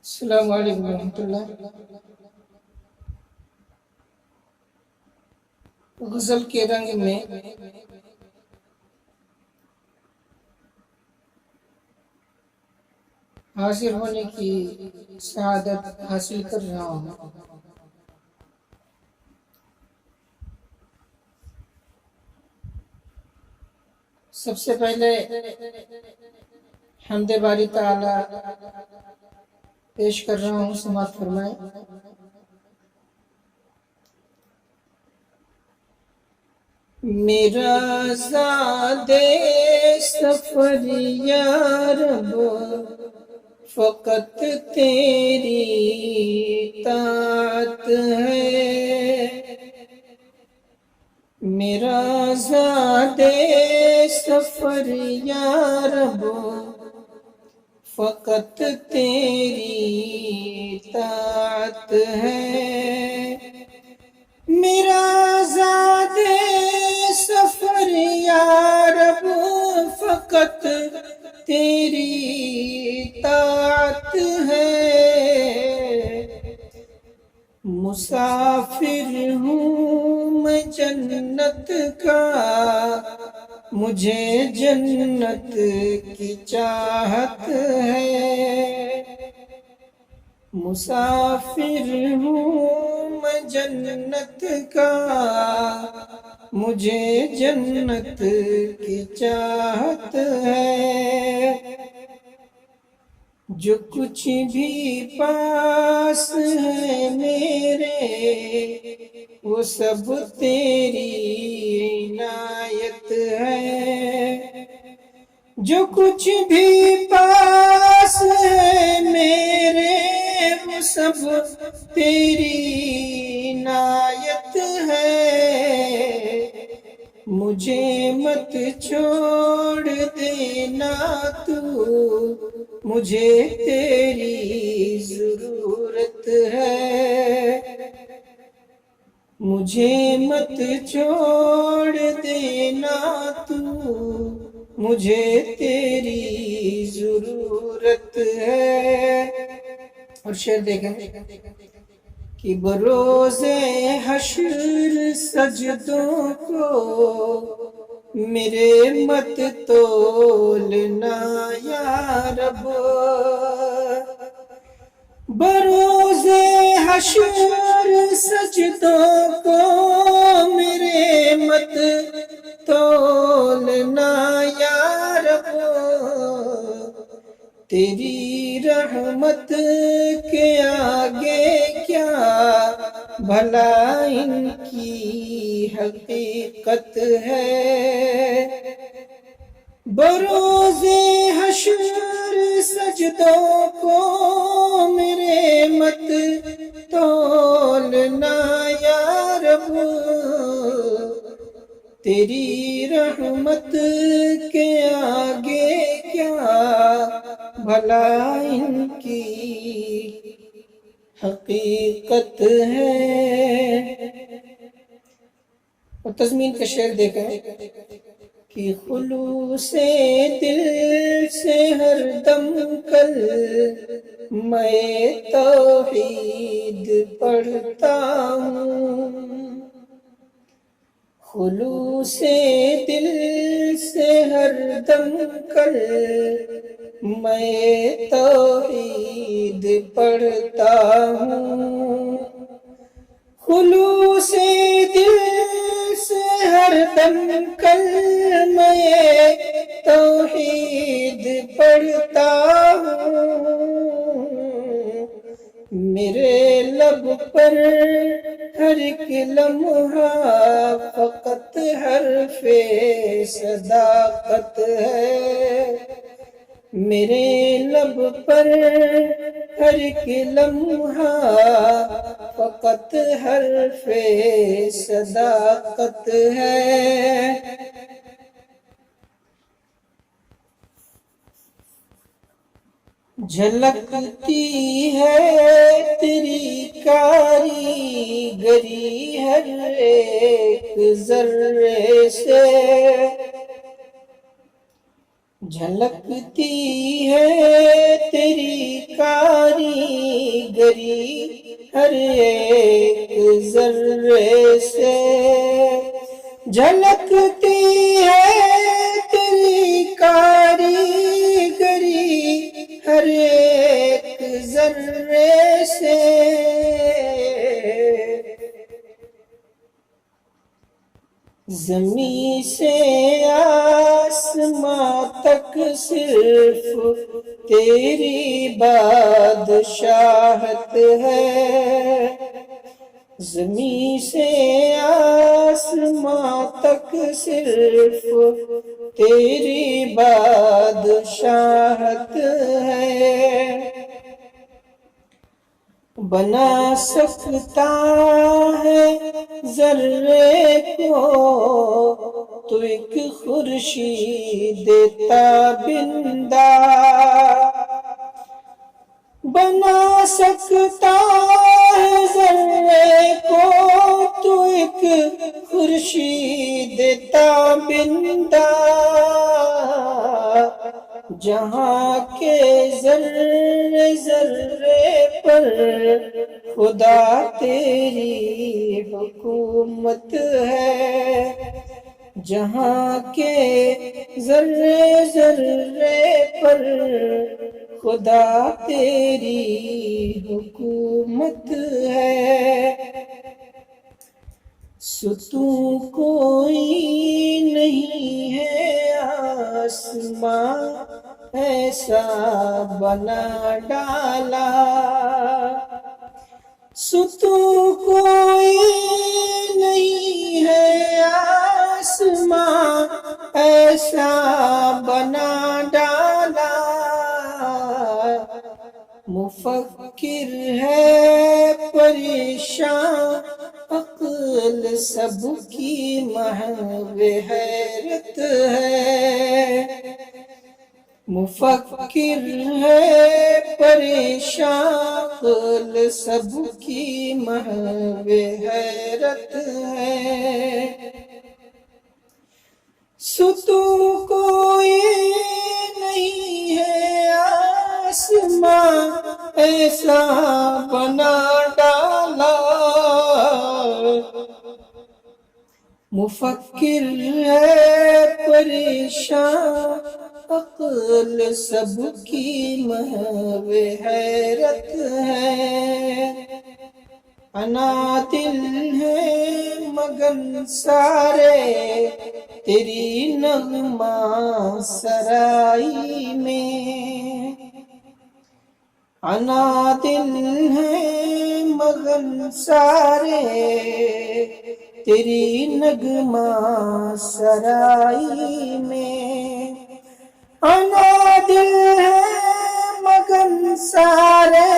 السلام علیکم ورحمۃ اللہ۔ غزل کے رنگ میں حاضر ہونے کی سعادت حاصل کر رہا ہوں۔ سب سے پہلے حمد باری تعالی پیش کر رہا ہوں، سماعت فرمائیں۔ میرا زاد سفر یا رب فقط تیری طاعت ہے، میرا زاد سفر یا رب فقط تیری طاعت ہے، میرا زاد سفر یا رب فقط تیری طاعت ہے، مسافر ہوں میں جنت کا، مجھے جنت کی چاہت ہے، مسافر ہوں میں جنت کا، مجھے جنت کی چاہت ہے، جو کچھ بھی پاس ہے میرے وہ سب تیری عنایت ہے، جو کچھ بھی پاس ہے میرے وہ سب تیری عنایت ہے، مجھے مت چھوڑ دینا تو، مجھے تیری ضرورت ہے، مجھے مت چھوڑ دینا تو، مجھے تیری ضرورت ہے۔ اور شعر دیکھیں کہ بروز حشر سجدوں کو میرے مت تولنا یا رب، بروز حشر سجدوں کو میرے مت تولنا یا رب، تیری رحمت کے آگے کیا بھلا ان کی حقیقت ہے، بروز حشر سجدوں کو میرے مت تولنا یا رب، تیری رحمت کے آگے کیا بھلا ان کی حقیقت ہے۔ اور تضمین کا شعر دیکھیں کہ خلوص دل سے ہر دم کل میں توحید پڑھتا ہوں، خلوص دل سے ہر دم کل میں توحید پڑھتا ہوں، خلوص دل سے ہر دم کل میں توحید پڑھتا ہوں، میرے لب پر ہر ایک لمحہ فقط حرف صداقت ہے، میرے لب پر ہر ایک لمحہ فقط حرف صداقت ہے، جھلکتی ہے تیری کاریگری ہر ایک ذرے سے، جھلکتی ہے تیری کاریگری ہر ایک ذرے سے جھلکتی ہے تیری کاریگری، ہر ایک ذرے سے زمین سے آسماں تک صرف تیری بادشاہت ہے، زمین سے آسماں تک صرف تیری بادشاہت ہے، بنا سکتا ہے ذرے کو تو ایک خورشید تابندہ، بنا سکتا ہے ذرے کو تو ایک خورشید تابندہ، جہاں کے ذرے ذرے پر خدا تیری حکومت ہے، جہاں کے ذرے ذرے پر خدا تیری حکومت ہے، ستون کوئی نہیں ہے آسماں ایسا بنا ڈالا، ستون کوئی نہیں ہے آسماں ایسا بنا ڈالا، مفکر ہے پریشان عقل سب کی محو حیرت ہے، مفکر ہے پریشان عقل سب کی محو حیرت ہے، ستون کوئی نہیں ہے آسماں ایسا بنا ڈالا، مفکر ہے پریشان عقل سب کی محو حیرت ہے، انادل ہے مگن سارے تیری نغمہ سرائی میں، انادل ہے مگن سارے تیری نغمہ سرائی میں، انادل ہے مگن سارے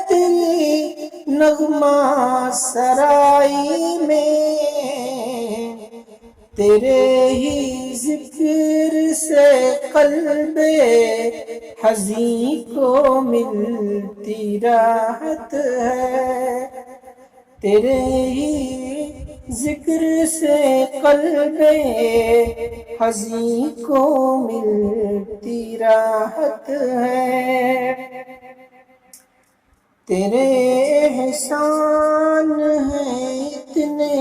تیری نغمہ سرائی میں، تیرے ہی ذکر سے قلب حزین کو ملتی راحت ہے، تیرے ہی ذکر سے قلب حزین کو ملتی راحت ہے، تیرے احسان ہیں اتنے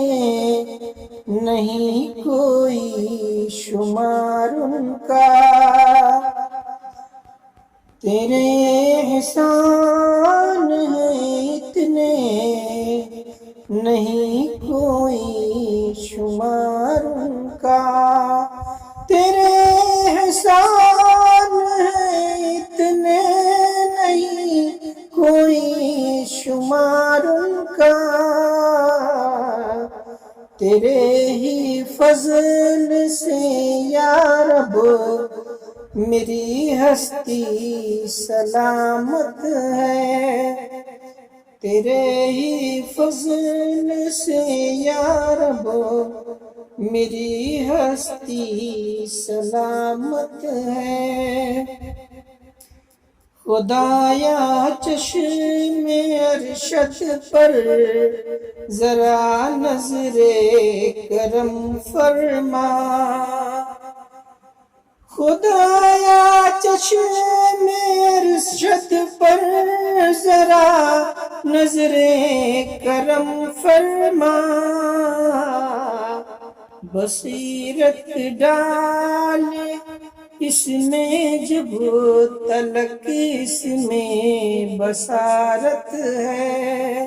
نہیں کوئی شمار ان کا، تیرے احسان ہیں اتنے نہیں کوئی شمار ان کا، تیرے احسان ہیں اتنے نہیں کوئی شمار ان کا، تیرے ہی فضل سے یا رب میری ہستی سلامت ہے، تیرے ہی فضل سے یا رب میری ہستی سلامت ہے، خدایا چشم ارشد پر ذرا نظر کرم فرما، خدایا چشم ارشد پر ذرا نظریں کرم فرما، بصیرت ڈالے اس میں جب تلک اس میں بصارت ہے،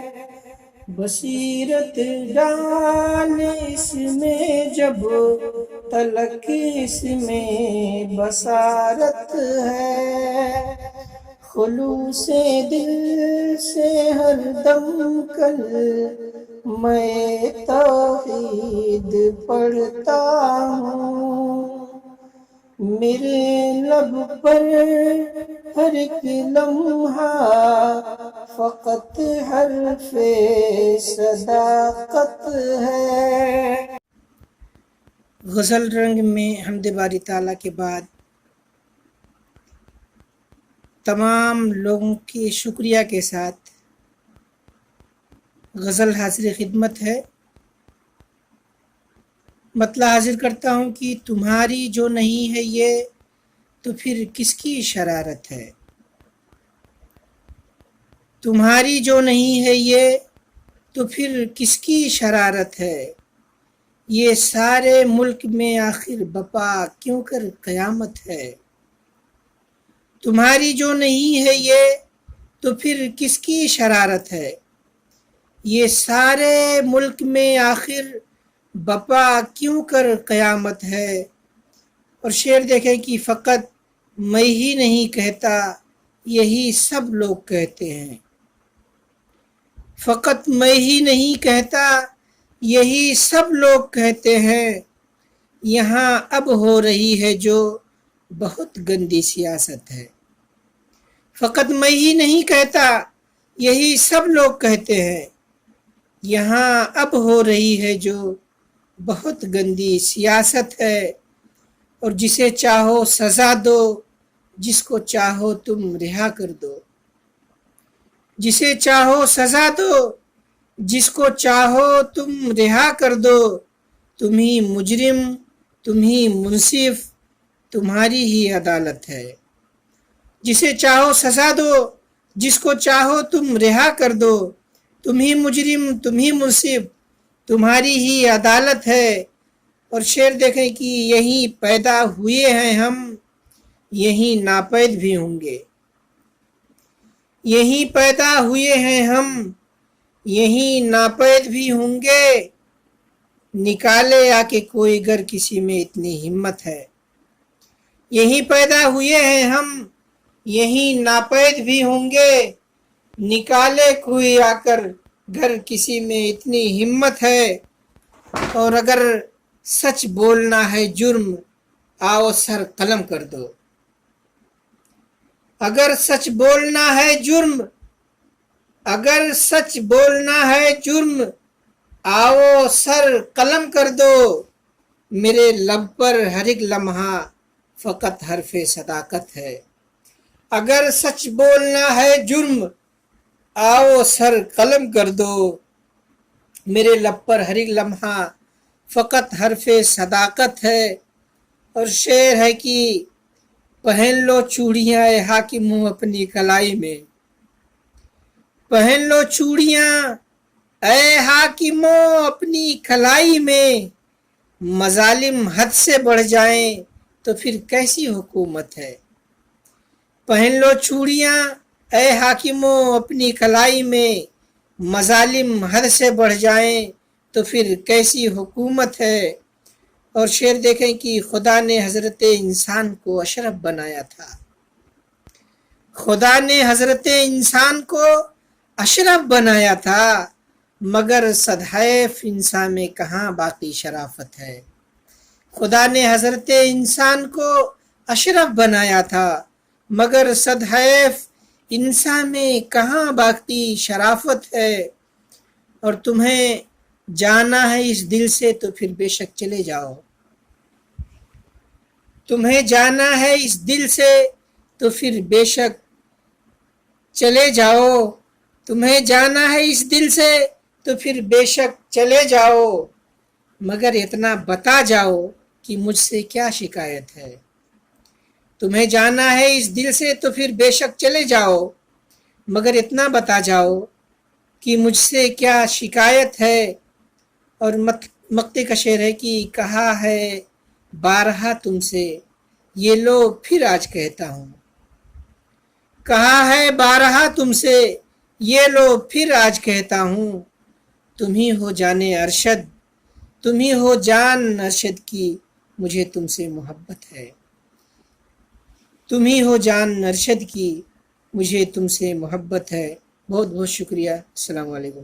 بصیرت ڈالے اس میں جب تلک اس میں بصارت ہے، خلوص دل سے ہر دم کل میں توحید پڑھتا ہوں، میرے لب پر ہر ایک لمحہ فقط حرف صداقت ہے۔ غزل رنگ میں حمد باری تعالیٰ کے بعد تمام لوگوں کے شکریہ کے ساتھ غزل حاضر خدمت ہے۔ مطلع حاضر کرتا ہوں کہ تمہاری جو نہیں ہے یہ تو پھر کس کی شرارت ہے، تمہاری جو نہیں ہے یہ تو پھر کس کی شرارت ہے، یہ سارے ملک میں آخر بپا کیوں کر قیامت ہے، تمہاری جو نہیں ہے یہ تو پھر کس کی شرارت ہے، یہ سارے ملک میں آخر بپا کیوں کر قیامت ہے۔ اور شعر دیکھیں کہ فقط میں ہی نہیں کہتا یہی سب لوگ کہتے ہیں، فقط میں ہی نہیں کہتا یہی سب لوگ کہتے ہیں، یہاں اب ہو رہی ہے جو بہت گندی سیاست ہے، فقط میں ہی نہیں کہتا یہی سب لوگ کہتے ہیں، یہاں اب ہو رہی ہے جو بہت گندی سیاست ہے، اور جسے چاہو سزا دو جس کو چاہو تم رہا کر دو، جسے چاہو سزا دو جس کو چاہو تم رہا کر دو، تم ہی مجرم تم ہی منصف تمہاری ہی عدالت ہے، جسے چاہو سزا دو جس کو چاہو تم رہا کر دو، تم ہی مجرم تم ہی منصف تمہاری ہی عدالت ہے۔ اور شعر دیکھیں کہ یہیں پیدا ہوئے ہیں ہم یہیں ناپید بھی ہوں گے، یہیں پیدا ہوئے ہیں ہم یہیں ناپید بھی ہوں گے، نکالے آ کے کوئی گر کسی میں اتنی ہمت ہے، یہیں پیدا ہوئے ہیں ہم یہیں ناپید بھی ہوں گے، نکالے کوئی آ کر گھر کسی میں اتنی ہمت ہے، اور اگر سچ بولنا ہے جرم آؤ سر قلم کر دو، اگر سچ بولنا ہے جرم اگر سچ بولنا ہے جرم آؤ سر قلم کر دو، میرے لب پر ہر ایک لمحہ فقط حرف صداقت ہے، اگر سچ بولنا ہے جرم آؤ سر قلم کر دو، میرے لب پر ہر ایک لمحہ فقط حرف صداقت ہے۔ اور شعر ہے کہ پہن لو چوڑیاں اے حاکموں اپنی کلائی میں، پہن لو چوڑیاں اے حاکموں اپنی کلائی میں، مظالم حد سے بڑھ جائیں تو پھر کیسی حکومت ہے، پہن لو چوڑیاں اے حاکموں اپنی کلائی میں، مظالم حد سے بڑھ جائیں تو پھر کیسی حکومت ہے۔ اور شعر دیکھیں کہ خدا نے حضرت انسان کو اشرف بنایا تھا، خدا نے حضرت انسان کو اشرف بنایا تھا، مگر صدحیف انسان میں کہاں باقی شرافت ہے، خدا نے حضرت انسان کو اشرف بنایا تھا مگر صدحیف انسان میں کہاں باقی شرافت ہے، اور تمہیں جانا ہے اس دل سے تو پھر بے شک چلے جاؤ، تمہیں جانا ہے اس دل سے تو پھر بے شک چلے جاؤ، تمہیں جانا ہے اس دل سے تو پھر بے شک چلے جاؤ، مگر اتنا بتا جاؤ کہ مجھ سے کیا شکایت ہے، تمہیں جانا ہے اس دل سے تو پھر بے شک چلے جاؤ، مگر اتنا بتا جاؤ کہ مجھ سے کیا شکایت ہے، اور مقطع کا شعر ہے کہ کہا ہے بارہا تم سے، یہ لو پھر آج کہتا ہوں، کہا ہے بارہا تم سے، یہ لو پھر آج کہتا ہوں، تم ہی ہو جانے ارشد، تم ہی ہو جان ارشد کی، مجھے تم سے محبت ہے، تم ہی ہو جان ارشد کی، مجھے تم سے محبت ہے۔ بہت بہت شکریہ۔ السلام علیکم۔